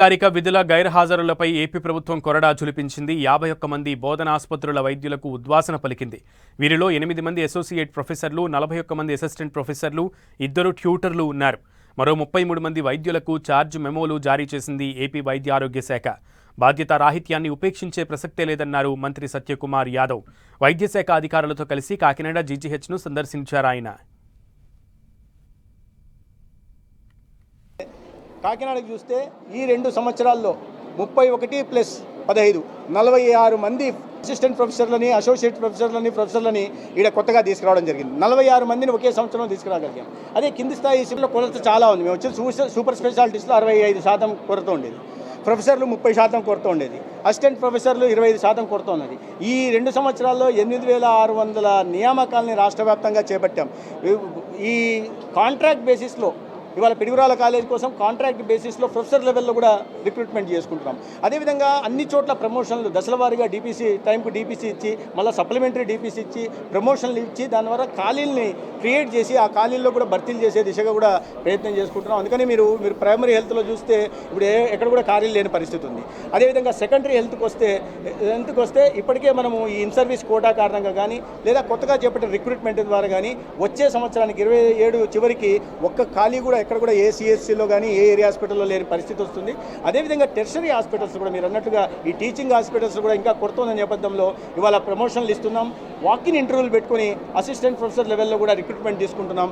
అధికారిక విధుల గైర్హాజరులపై ఏపీ ప్రభుత్వం కొరడా ఝుళిపించింది. 51 మంది బోధనాసుపత్రుల వైద్యులకు ఉద్వాసన పలికింది. వీరిలో 8 మంది అసోసియేట్ ప్రొఫెసర్లు, 41 మంది అసిస్టెంట్ ప్రొఫెసర్లు, 2 ట్యూటర్లు ఉన్నారు. మరో 33 మంది వైద్యులకు ఛార్జ్ మెమోలు జారీ చేసింది ఏపీ వైద్య ఆరోగ్య శాఖ. బాధ్యత రాహిత్యాన్ని ఉపేక్షించే ప్రసక్తే లేదన్నారు మంత్రి సత్యకుమార్ యాదవ్. వైద్య శాఖ అధికారులతో కలిసి కాకినాడ జీజీహెచ్ను సందర్శించారాయన. కాకినాడకు చూస్తే ఈ 2 సంవత్సరాల్లో 31+15 46 మంది అసిస్టెంట్ ప్రొఫెసర్లని, అసోసియేట్ ప్రొఫెసర్లని ఈడ కొత్తగా తీసుకురావడం జరిగింది. 46 మందిని ఒకే సంవత్సరంలో తీసుకురాగలిగాం. అదే కింది స్థాయి శిబిలో కొరత చాలా ఉంది. మేము వచ్చి సూపర్ స్పెషాలిటీస్లో 65% కొరత ఉండేది, ప్రొఫెసర్లు 30% కొరత ఉండేది, అసిస్టెంట్ ప్రొఫెసర్లు 25% కొరత ఉన్నది. ఈ 2 సంవత్సరాల్లో 8600 నియామకాలని రాష్ట్ర వ్యాప్తంగా చేపట్టాం. ఈ కాంట్రాక్ట్ బేసిస్లో ఇవాళ పిడుగురాల కాలేజ్ కోసం కాంట్రాక్ట్ బేసిస్లో ప్రొఫెసర్ లెవెల్లో కూడా రిక్రూట్మెంట్ చేసుకుంటున్నాం. అదేవిధంగా అన్ని చోట్ల ప్రమోషన్లు దశల వారీగా డీపీసీ టైంకు డీపీసీ ఇచ్చి, మళ్ళీ సప్లిమెంటరీ డీపీసీ ఇచ్చి, ప్రమోషన్లు ఇచ్చి, దాని ద్వారా ఖాళీల్ని క్రియేట్ చేసి ఆ ఖాళీల్లో కూడా భర్తీలు చేసే దిశగా కూడా ప్రయత్నం చేసుకుంటున్నాం. అందుకని మీరు ప్రైమరీ హెల్త్లో చూస్తే ఇప్పుడు ఎక్కడ కూడా ఖాళీలు లేని పరిస్థితి ఉంది. అదేవిధంగా సెకండరీ హెల్త్కి వస్తే ఇప్పటికే మనము ఈ ఇన్ సర్వీస్ కోటా కారణంగా కానీ లేదా కొత్తగా చేపట్టిన రిక్రూట్మెంట్ ద్వారా కానీ వచ్చే సంవత్సరానికి 27 చివరికి ఒక్క ఖాళీ కూడా ఎక్కడ కూడా ఏ సిఎస్సిలో కానీ ఏ ఏరియా హాస్పిటల్లో లేని పరిస్థితి వస్తుంది. అదేవిధంగా టెర్షరీ హాస్పిటల్స్ కూడా మీరు అన్నట్టుగా ఈ టీచింగ్ హాస్పిటల్స్ కూడా ఇంకా కొరత నేపథ్యంలో ఇవాళ ప్రమోషన్లు ఇస్తున్నాం. వాకిన్ ఇంటర్వ్యూలు పెట్టుకుని అసిస్టెంట్ ప్రొఫెసర్ లెవెల్లో కూడా రిక్రూట్మెంట్ తీసుకుంటున్నాం.